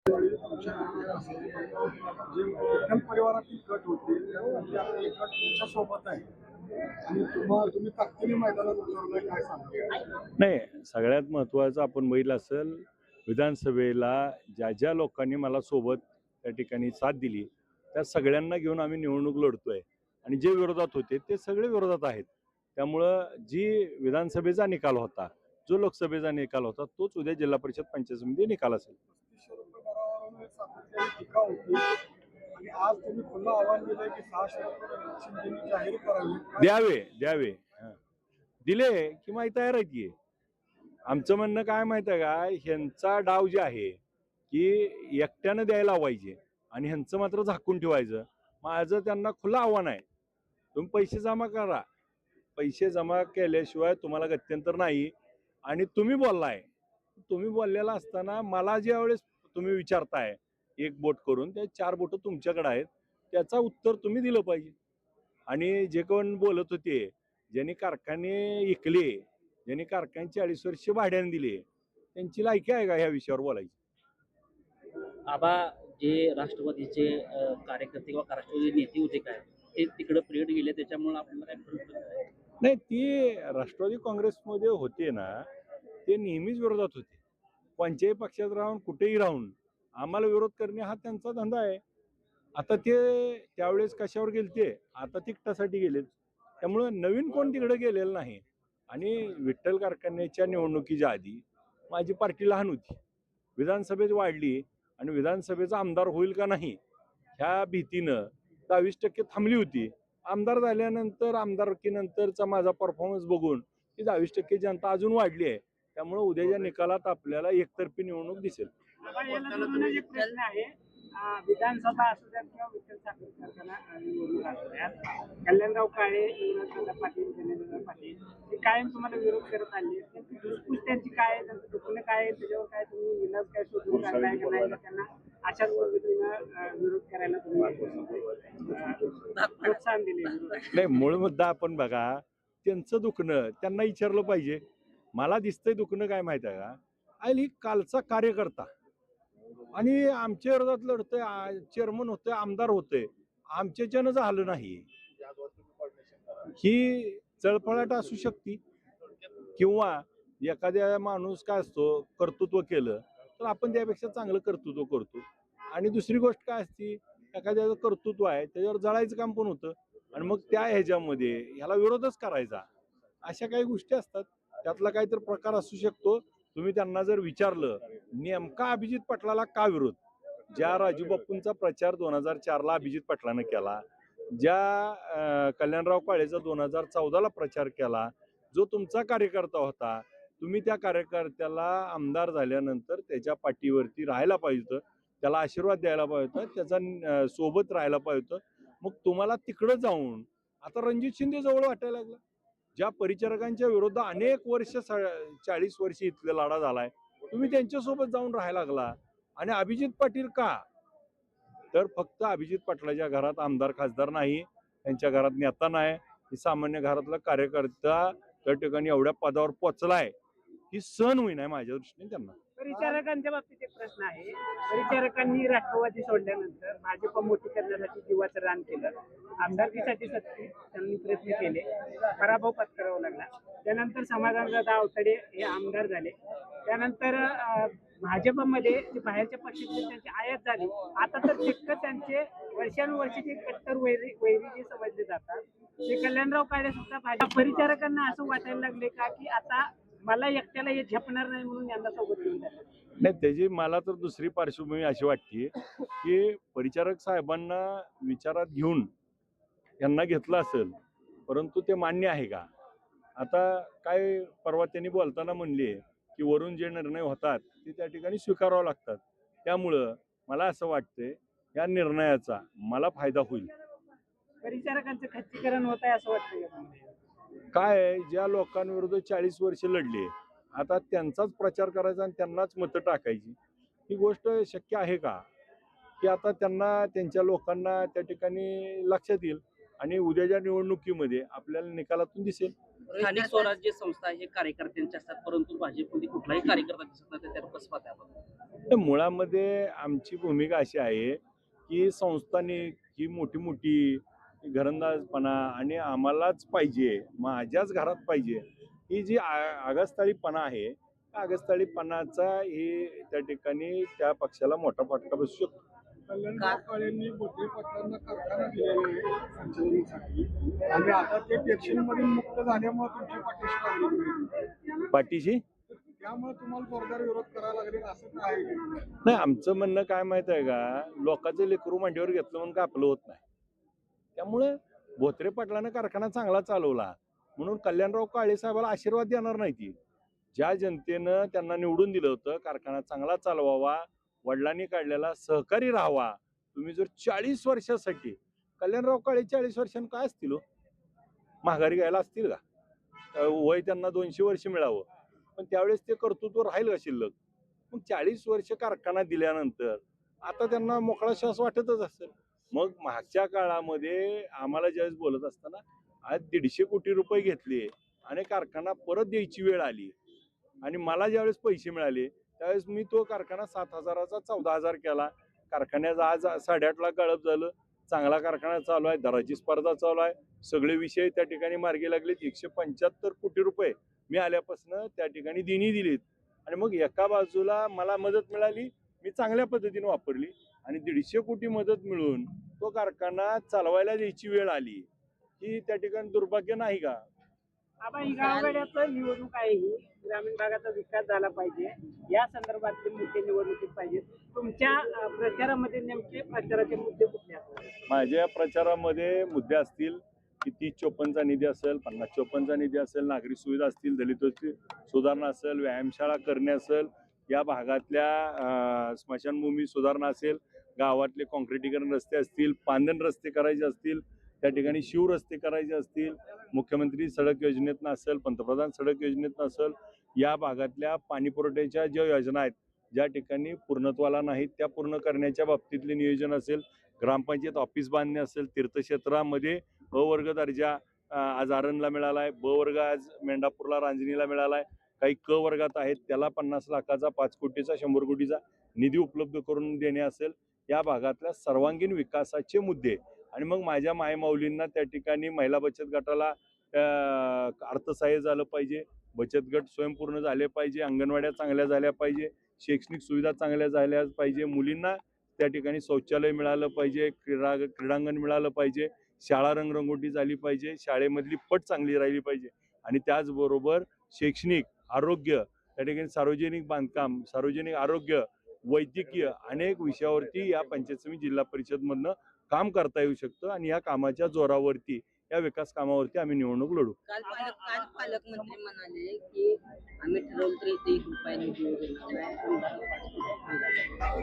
जे विठ्ठल परिवारातील गट होते त्यामध्ये आता एक गट तुमच्या सोबत आहे आणि तुम्ही ताकदीने मैदानात उतरलाय, काय सांगा? नाही, सगळ्यात महत्त्वाचं आपण बघितलं असेल, विधानसभेला ज्या ज्या लोकांनी मला सोबत त्या ठिकाणी साथ दिली त्या सगळ्यांना घेऊन आम्ही निवडणूक लढतोय आणि जे विरोधात होते ते सगळे विरोधात आहेत. त्यामुळं जी विधानसभेचा निकाल होता, जो लोकसभेचा निकाल होता तोच उद्या जिल्हा परिषद पंचायत समिती निकाल असेल. 3500 रुपये दरावर सातत्याने टीका होती आणि आज तुम्ही खुलं आव्हान दिलंय की 600 रुपये शिंदेनी जाहीर करावे. द्यावे द्यावे हं. दिले की माहिती तयार आहे की. आमचं म्हणणं काय माहिती आहे का, ह्यांचा डाव जे आहे की एकट्यानं द्यायला पाहिजे आणि ह्यांचं मात्र झाकून ठेवायचं. माझं त्यांना खुलं आव्हान आहे, तुम्ही पैसे जमा करा. पैसे जमा केल्याशिवाय तुम्हाला गत्यंतर नाही. आणि तुम्ही बोललाय, तुम्ही बोललेला असताना मला ज्या वेळेस तुम्ही विचारताय एक बोट करून, त्या 4 बोट तुमच्याकडे आहेत, त्याचा उत्तर तुम्ही दिलं पाहिजे. आणि जे कोण बोलत होते, ज्यांनी कारखाने विकले, ज्यांनी कारखाने 40 वर्ष भाड्याने दिले, त्यांची लायकी आहे का ह्या विषयावर बोलायची? आबा जे राष्ट्रवादीचे कार्यकर्ते किंवा राष्ट्रवादी नेते होते काय ते तिकडे पिरियड गेले त्याच्यामुळे आपल्याला काय फरक पडत नाही, ती राष्ट्रवादी काँग्रेसमध्ये होते ना, ते नेहमीच विरोधात होते. कोणत्याही पक्षात राहून कुठेही राहून आम्हाला विरोध करणे हा त्यांचा धंदा आहे. आता ते त्यावेळेस कशावर गेलते, आता तिकटासाठी गेलेत. त्यामुळं नवीन कोण तिकडे गेलेलं नाही. आणि विठ्ठल कारखान्याच्या निवडणुकीच्या आधी माझी पार्टी लहान होती, विधानसभेत वाढली आणि विधानसभेचा आमदार होईल का नाही ह्या भीतीनं 22% थांबली होती. आमदार झाल्यानंतर आमदारकीनंतरचा माझा परफॉर्मन्स बघून ती 22% जनता अजून वाढली आहे. त्यामुळे उद्याच्या निकालात आपल्याला एकतर्फी निवडणूक दिसेल. एक प्रश्न आहे. विधानसभा असू द्यात किंवा विठ्ठल साखर कारखाना निवडणूक असू द्यात, कल्याणराव काळे, युवराजदादा पाटील, जयेंद्र पाटील हे कायम तुम्हाला विरोध करत आले. त्यांची धुसफूस त्यांची काय आहे, त्यांचं दुखणं काय आहे, त्याच्यावर काय तुम्ही इलाज काय शोधून काढलाय का नाही, त्यांना अशाच पद्धतीनं विरोध करायला तुम्ही प्रोत्साहन दिले? नाही, मूळ मुद्दा आपण बघा, त्यांचं दुखणं त्यांना विचारलं पाहिजे. मला दिसतंय दुखणं काय माहिती आहे का, ही कालचा कार्यकर्ता आणि आमच्या विरोधात लढतोय, चेअरमन होतोय, आमदार होतोय, आमच्याच्यानं झालं नाही. ही चळपळाट असू शकते किंवा एखाद्या माणूस काय असतो, कर्तृत्व केलं तर आपण त्यापेक्षा चांगलं कर्तृत्व करतो. आणि दुसरी गोष्ट काय असते, एखाद्याचं कर्तृत्व आहे त्याच्यावर जळायचं काम पण होतं आणि मग त्या ह्याच्यामध्ये ह्याला विरोधच करायचा. अशा काही गोष्टी असतात, त्यातला काहीतरी प्रकार असू शकतो. तुम्ही त्यांना जर विचारलं नेमका अभिजित पाटलाला का विरोध, ज्या राजू बाप्पूंचा प्रचार 2004ला अभिजित पाटलानं केला, ज्या कल्याणराव काळेचा 2014ला प्रचार केला, जो तुमचा कार्यकर्ता होता, तुम्ही त्या कार्यकर्त्याला आमदार झाल्यानंतर त्याच्या पाठीवरती राहायला पाहिजे, त्याला आशीर्वाद द्यायला पाहिजे, त्याचा सोबत राहायला पाहिजे. मग तुम्हाला तिकडं जाऊन आता रणजित शिंदे जवळ वाटायला लागला. ज्या परिचारकांच्या विरोधात अनेक वर्ष 40 वर्ष इथला लढा झालाय, तुम्ही त्यांच्यासोबत जाऊन राहायला लागला. आणि अभिजित पाटील का, तर फक्त अभिजित पाटलाच्या घरात आमदार खासदार नाही, त्यांच्या घरात नेता नाही, सामान्य घरातला कार्यकर्ता त्या ठिकाणी एवढ्या पदावर पोचलाय, ही सण होईन आहे माझ्या दृष्टीने त्यांना. परिचारकांच्या बाबतीत एक प्रश्न आहे. परिचारकांनी राष्ट्रवादी सोडल्यानंतर भाजप मोठी करण्यासाठी जीवाचं रान केलं, आमदारकीसाठी त्यांनी प्रयत्न केले, पराभव पत्करावा लागला. त्यानंतर समाधानदादा अवतडे हे आमदार झाले. त्यानंतर भाजपमध्ये जे बाहेरच्या पक्षाचे त्यांची आयात झाली. आता तर तितकं त्यांचे वर्षानुवर्षी कट्टर वैरी जे समजले जातात ते कल्याणराव काळे सुद्धा भाजप परिचारकांना असं वाटायला लागले का की आता मला एकट्याला हे झेपणार नाही म्हणून यांना सोबत घेऊन जातात? नाही, त्याची मला तर दुसरी पार्श्वभूमी अशी वाटते की परिचारक साहेबांना विचारात घेऊन यांना घेतलं असेल, परंतु ते मान्य आहे का? आता काय परवा त्यांनी बोलताना म्हणले की वरून जे निर्णय होतात ते त्या ठिकाणी स्वीकारावं लागतात. त्यामुळं मला असं वाटतंय या निर्णयाचा मला फायदा होईल. परिचारकांचं खच्चीकरण होत आहे असं वाटतं? काय, ज्या लोकांविरुद्ध 40 वर्ष लढले, आता त्यांचाच प्रचार करायचा आणि त्यांनाच मतं टाकायची, ही गोष्ट शक्य आहे का? की आता त्यांना त्यांच्या लोकांना त्या ठिकाणी लक्षात येईल आणि उद्याच्या निवडणुकीमध्ये आपल्याला निकालातून दिसेल. स्थानिक स्वराज्य संस्था हे कार्यकर्त्यांचे असतात, परंतु भाजपमध्ये कुठलाही कार्यकर्ता दिसत नाही, तर त्याला कसं पाहता आपण? तर मुळामध्ये आमची भूमिका अशी आहे की संस्थांनी ही मोठी मोठी घरंदाजपणा आणि आम्हालाच पाहिजे, माझ्याच घरात पाहिजे, ही जी आगस्ताळीपणा आहे, त्या आगस्ताळीपणाचा हे त्या ठिकाणी त्या पक्षाला मोठा फटका बसू शकतो. कल्याणराव काळेंनी भोसले पाटलांना कारखाना दिलेला आहे संचालनासाठी आणि आता ते पेन्शनमधून मुक्त झाल्यामुळे तुमच्या पाठीशी लागली पाठीशी त्यामुळे तुम्हाला जोरदार विरोध करावा लागेल असं काय आहे? नाही, आमचं म्हणणं काय माहित आहे का, लोकांचे लेकरू मांडीवर घेतलं म्हणून काय आपलं होत नाही. त्यामुळे भोत्रे पाटलानं कारखाना चांगला चालवला म्हणून कल्याणराव काळे साहेबाला आशीर्वाद देणार नाही ती. ज्या जनतेनं त्यांना निवडून दिलं होतं, कारखाना चांगला चालवावा, वडिलांनी काढलेला सहकारी राहावा. तुम्ही जर 40 वर्षासाठी कल्याणराव काळे 40 वर्षांनी काय असतील हो? माघारी घ्यायला असतील का? वय त्यांना 200 वर्ष मिळावं, पण त्यावेळेस ते कर्तृत्व राहील का शिल्लक? मग 40 वर्ष कारखाना दिल्यानंतर आता त्यांना मोकळा श्वास वाटतच असेल. मग मागच्या काळामध्ये आम्हाला ज्यावेळेस बोलत असताना आज 150 कोटी रुपये घेतले आणि कारखाना परत द्यायची वेळ आली आणि मला ज्यावेळेस पैसे मिळाले त्यावेळेस मी तो कारखाना 7,000चा 14,000 केला. कारखान्याचा आज 8.5 लाख गाळप झालं. चांगला कारखाना चालू आहे, दराची स्पर्धा चालू आहे, सगळे विषय त्या ठिकाणी मार्गी लागलेत. 175 कोटी रुपये मी आल्यापासून त्या ठिकाणी देणी दिलीत आणि मग एका बाजूला मला मदत मिळाली, मी चांगल्या पद्धतीने वापरली आणि 150 कोटी मदत मिळून तो कारखाना चालवायला द्यायची वेळ आली, ही त्या ठिकाणी दुर्भाग्य नाही का? आबा ही गावगाड्याचं निवडणूक आहे, ही ग्रामीण भागाचा विकास झाला पाहिजे, या संदर्भातले मुद्दे निवडणुकीत पाहिजेत. तुमच्या प्रचारामध्ये नेमके प्रचाराचे मुद्दे कुठले असतात? माझ्या प्रचारामध्ये मुद्दे असतील की 30-54चा निधी असेल, 50-54चा निधी असेल, नागरी सुविधा असतील, दलितांची सुधारणा असेल, व्यायामशाळा करणे असेल, या भागातल्या स्मशानभूमी सुधारणा असेल, गावातले काँक्रिटीकरण रस्ते असतील, पांदण रस्ते करायचे असतील, त्या ठिकाणी शिवरस्ते करायचे असतील, मुख्यमंत्री सडक योजनेतनं असेल, पंतप्रधान सडक योजनेतनं असेल, या भागातल्या पाणीपुरवठ्याच्या ज्या योजना आहेत, ज्या ठिकाणी पूर्णत्वाला नाहीत त्या पूर्ण करण्याच्या बाबतीतले नियोजन असेल, ग्रामपंचायत ऑफिस बांधणे असेल, तीर्थक्षेत्रामध्ये अ वर्ग दर्जा आज आरणला मिळाला आहे, ब वर्ग आज मेंढापूरला रांजणीला मिळाला आहे, काही क वर्गात आहेत त्याला 50 लाखाचा, 5 कोटीचा, 100 कोटीचा निधी उपलब्ध करून देणे असेल, या भागातल्या सर्वांगीण विकासाचे मुद्दे. आणि मग माझ्या मायमाऊलींना त्या ठिकाणी महिला बचत गटाला अर्थसहाय्य झालं पाहिजे, बचत गट स्वयंपूर्ण झाले पाहिजे, अंगणवाड्या चांगल्या झाल्या पाहिजे, शैक्षणिक सुविधा चांगल्या झाल्या पाहिजे, मुलींना त्या ठिकाणी शौचालय मिळालं पाहिजे, क्रीडांगण मिळालं पाहिजे, शाळा रंगरंगोटी झाली पाहिजे, शाळेमधली पट चांगली राहिली पाहिजे आणि त्याचबरोबर शैक्षणिक, आरोग्य, त्या ठिकाणी सार्वजनिक बांधकाम, सार्वजनिक आरोग्य, वैद्यकीय अनेक विषयावरती या पंचायत समिती जिल्हा परिषदमधनं काम करता येऊ शकतं आणि या कामाच्या जोरावरती, या विकास कामावरती आम्ही निवडणूक लढू. काल पालकमंत्री म्हणाले की आम्ही ठरवलं तरी ते रुपये निधी वगैरे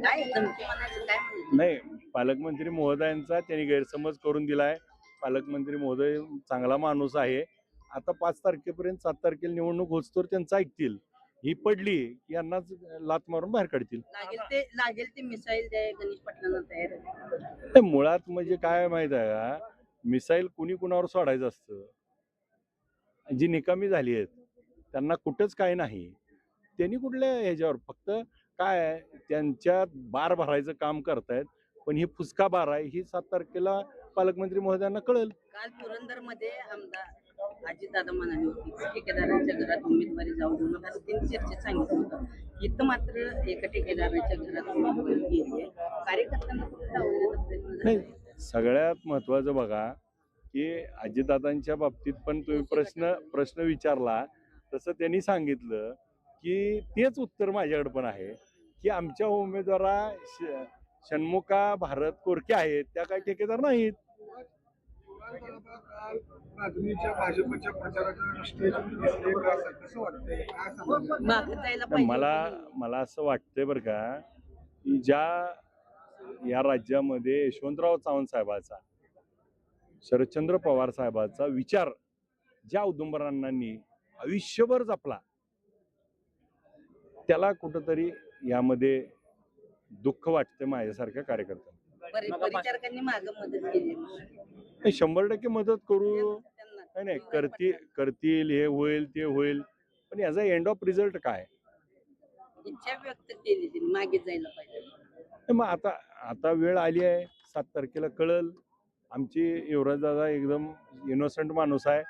काय धमकी म्हणायचं काय म्हणायचं? नाही, पालकमंत्री महोदयांचा त्यांनी गैरसमज करून दिलाय. पालकमंत्री महोदय चांगला माणूस आहे. आता 5 तारखेपर्यंत 7 तारखेला निवडणूक होतोवर त्यांचं ऐकतील. ही पडली की यांनाच लात मारून बाहेर काढतील. लागेल ते मिसाईल द्या गणेश पाटलांना तयार आहे. ते मुळात म्हणजे काय माहित आहे का, मिसाईल कुणी कुणावर सोडायचं असतं. जी निकामी झाली आहेत त्यांना कुठंच काय नाही, त्यांनी कुठल्या ह्याच्यावर फक्त काय आहे, त्यांच्यात बार भरायचं काम करतायत, पण ही फुसका बार आहे ही 7 तारखेला पालकमंत्री महोदयांना कळेल. काल पुरंदरमध्ये आमदार अजितदादा म्हणाले होते की ठेकेदारांच्या घरात उमेदवारी जाऊ देऊ नका असं त्यांनी चर्चेत सांगितलं होतं. इथं मात्र एका ठेकेदाराच्या घरात उमेदवारी गेली आहे. कार्यकर्त्यांना कुठे डावलण्याचा प्रयत्न नाही, झाला? सगळ्यात महत्वाचं बघा की अजितदादांच्या बाबतीत पण तुम्ही प्रश्न विचारला तसं त्यांनी सांगितलं की तेच उत्तर माझ्याकडे पण आहे की आमच्या उमेदवारा षण्मुखा भारत कोरके आहेत, त्या काही ठेकेदार नाहीत. काल राजनीच्या भाजपच्या प्रचाराच्या स्टेज दिसले कसं वाटतंय काय सांगा? मागं जायला तर पाहिजे. मला असं वाटतंय बरं का की या राज्यामध्ये यशवंतराव चव्हाण साहेबाचा, शरदचंद्र पवार साहेबाचा विचार ज्या औदुंबरांनी आयुष्यभर जपला, त्याला कुठंतरी यामध्ये दुःख वाटतं माझ्यासारख्या कार्यकर्त्यांना. परिचारकांनी मागं मदत केली. 100% मदत करू. त्यांना नाही करतील हे होईल ते होईल, पण याचा एंड ऑफ रिझल्ट काय? इच्छा व्यक्त केली तिने मागे जायला पाहिजे. मग आता आता वेळ आली आहे, 7 तारखेला कळल. आमची युवराज दादा एकदम इनोसंट माणूस आहे,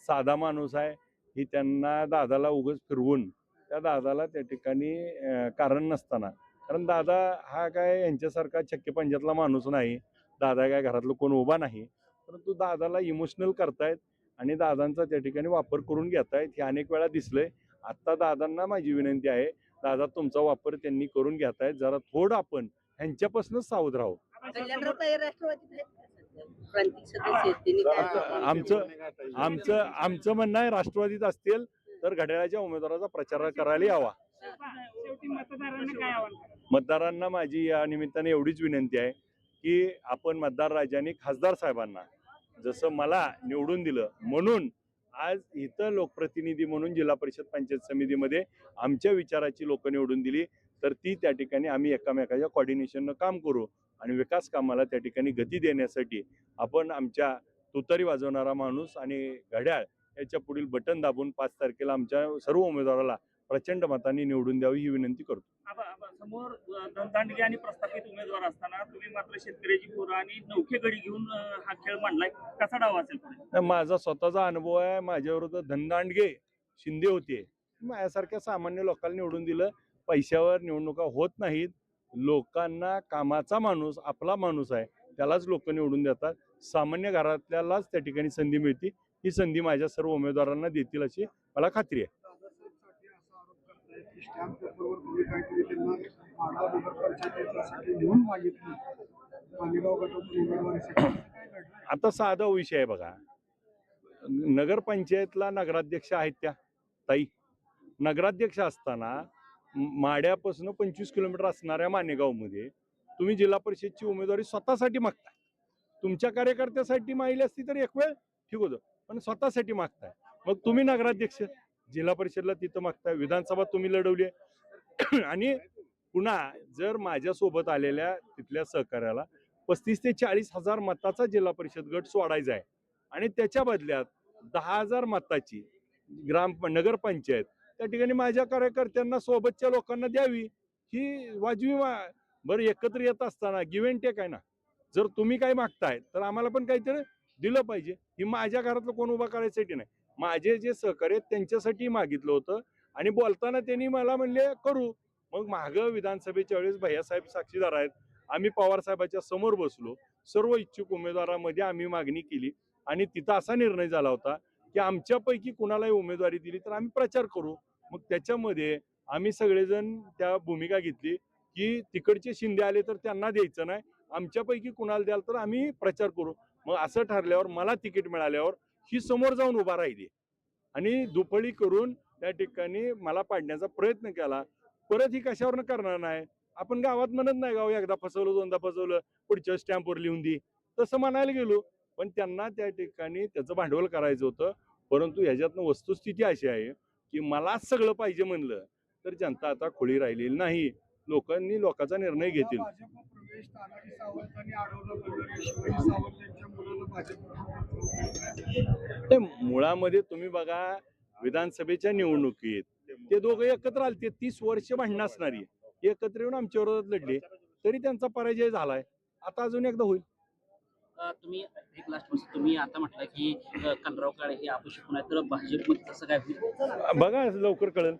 साधा माणूस आहे. ही त्यांना दादाला उगाच फिरवून त्या दादाला त्या ठिकाणी कारण नसताना, कारण दादा हा काय यांच्यासारखा छक्के पंजातला माणूस नाही. दादा काय घरातलं कोण उभा नाही, परंतु दादाला इमोशनल करतायत आणि दादांचा त्या ठिकाणी वापर करून घेतायत. हे अनेक वेळा दिसलंय. आत्ता दादांना माझी विनंती आहे, दादा तुमचा वापर त्यांनी करून घेतायत, जरा थोडं आपण ह्यांच्यापासूनच सावध राहू. कल्याणराव ताई राष्ट्रवादीत आहेत का सध्या? प्रांतिक सदस्य आहेत तिने काय आमचं म्हणणं आहे, राष्ट्रवादीत असतील तर घड्याळाच्या उमेदवाराचा प्रचार करायला यावा. शेवटी मतदारांना काय आव्हान कराल? मतदारांना माझी या निमित्ताने एवढीच विनंती आहे की आपण मतदार राजांनी खासदार साहेबांना जसं मला निवडून दिलं म्हणून आज इथं लोकप्रतिनिधी म्हणून जिल्हा परिषद पंचायत समितीमध्ये आमच्या विचाराची लोक निवडून दिली, तर ती त्या ठिकाणी आम्ही एकामेकाच्या कॉर्डिनेशननं काम करू आणि विकास कामाला त्या ठिकाणी गती देण्यासाठी आपण आमच्या तुतारी वाजवणारा माणूस आणि घड्याळ याच्या पुढील बटन दाबून 5 तारखेला आमच्या सर्व उमेदवाराला प्रचंड मतांनी निवडून द्यावी ही विनंती करतो. समोर दणदांडगे आणि प्रस्थापित उमेदवार असताना तुम्ही मात्र शेतकऱ्याची पोरं आणि नौके गडी घेऊन हा खेळ मांडलाय, कसा डाव असेल पुढे? माझा स्वतःचा अनुभव आहे. माझ्याविरुद्ध धनदांडगे शिंदे होते, माझ्यासारख्या सामान्य लोकांना निवडून दिलं. पैशावर निवडणुका होत नाहीत. लोकांना कामाचा माणूस आपला माणूस आहे त्यालाच लोक निवडून देतात. सामान्य घरातल्यालाच त्या ठिकाणी संधी मिळते. ही संधी माझ्या सर्व उमेदवारांना देतील अशी मला खात्री आहे. दादासाहेब साठे असा आरोप करतायत की स्टॅम्प पेपरवर तुम्ही काहीतरी त्यांना माढा नगरपंचायतीसाठी निवडून मागितली मालेगाव गटातून उमेदवारीसाठी. काय घडलं? आता साधा विषय आहे बघा, नगरपंचायतला नगराध्यक्ष आहेत त्या ताई. नगराध्यक्ष असताना माड्यापासून 25 किलोमीटर असणाऱ्या मानेगावमध्ये तुम्ही जिल्हा परिषदची उमेदवारी स्वतःसाठी मागताय. तुमच्या कार्यकर्त्यासाठी मागली असती तर एक वेळ ठीक होतं, पण स्वतःसाठी मागताय. मग तुम्ही नगराध्यक्ष जिल्हा परिषदला तिथं मागताय, विधानसभा तुम्ही लढवली आहे आणि पुन्हा जर माझ्यासोबत आलेल्या तिथल्या सहकार्याला 35 ते 40 हजार मताचा जिल्हा परिषद गट सोडायचा आहे आणि त्याच्या बदल्यात 10,000 मताची नगरपंचायत त्या ठिकाणी माझ्या कार्यकर्त्यांना सोबतच्या लोकांना द्यावी, ही वाजवी बरं एकत्र येत असताना गिव्ह अँड टेक आहे ना. जर तुम्ही काय मागताय तर आम्हाला पण काहीतरी दिलं पाहिजे. ही माझ्या घरातलं कोण उभा करायसाठी नाही, माझे जे सहकार्य त्यांच्यासाठी मागितलं होतं आणि बोलताना त्यांनी मला म्हणले करू. मग मागं विधानसभेच्या वेळेस भैयासाहेब साक्षीदार आहेत, आम्ही पवार साहेबाच्या समोर बसलो, सर्व इच्छुक उमेदवारांमध्ये आम्ही मागणी केली आणि तिथं असा निर्णय झाला होता की आमच्यापैकी कुणालाही उमेदवारी दिली तर आम्ही प्रचार करू. मग त्याच्यामध्ये आम्ही सगळेजण त्या भूमिका घेतली की तिकडचे शिंदे आले तर त्यांना द्यायचं नाही, आमच्यापैकी कुणाला द्याल तर आम्ही प्रचार करू. मग असं ठरल्यावर मला तिकीट मिळाल्यावर ही समोर जाऊन उभा राहिली आणि दुफळी करून त्या ठिकाणी मला पाडण्याचा प्रयत्न केला. परत ही कशावरनं करणार नाही. आपण गावात म्हणत नाही गाव एकदा फसवलं दोनदा फसवलं पुढच्या स्टॅम्पवर लिहून दे, तसं म्हणायला गेलो. पण त्यांना त्या ठिकाणी त्याचं भांडवल करायचं होतं. परंतु ह्याच्यातनं वस्तुस्थिती अशी आहे की मलाच सगळं पाहिजे म्हणलं तर जनता आता खुळी राहिलेली नाही. लोकांनी लोकांचा निर्णय घेतील. भाजप प्रवेश तानाजी सावंतांनी अडवलं म्हणलं, शिवाजी सावंत यांच्या मुलाला भाजप. ते मुळामध्ये तुम्ही बघा विधानसभेच्या निवडणुकीत ते दोघं एकत्र आलते, 30 वर्ष भांडणं असणारी एकत्र येऊन आमच्या विरोधात लढले, तरी त्यांचा पराजय झालाय. आता अजून एकदा होईल. तुम्ही एक लास्ट तुम्ही आता म्हटलं की कलराव काळे हे अपक्ष आहे, तर भाजपमध्ये तसं काय होईल? बघा लवकर कळेल.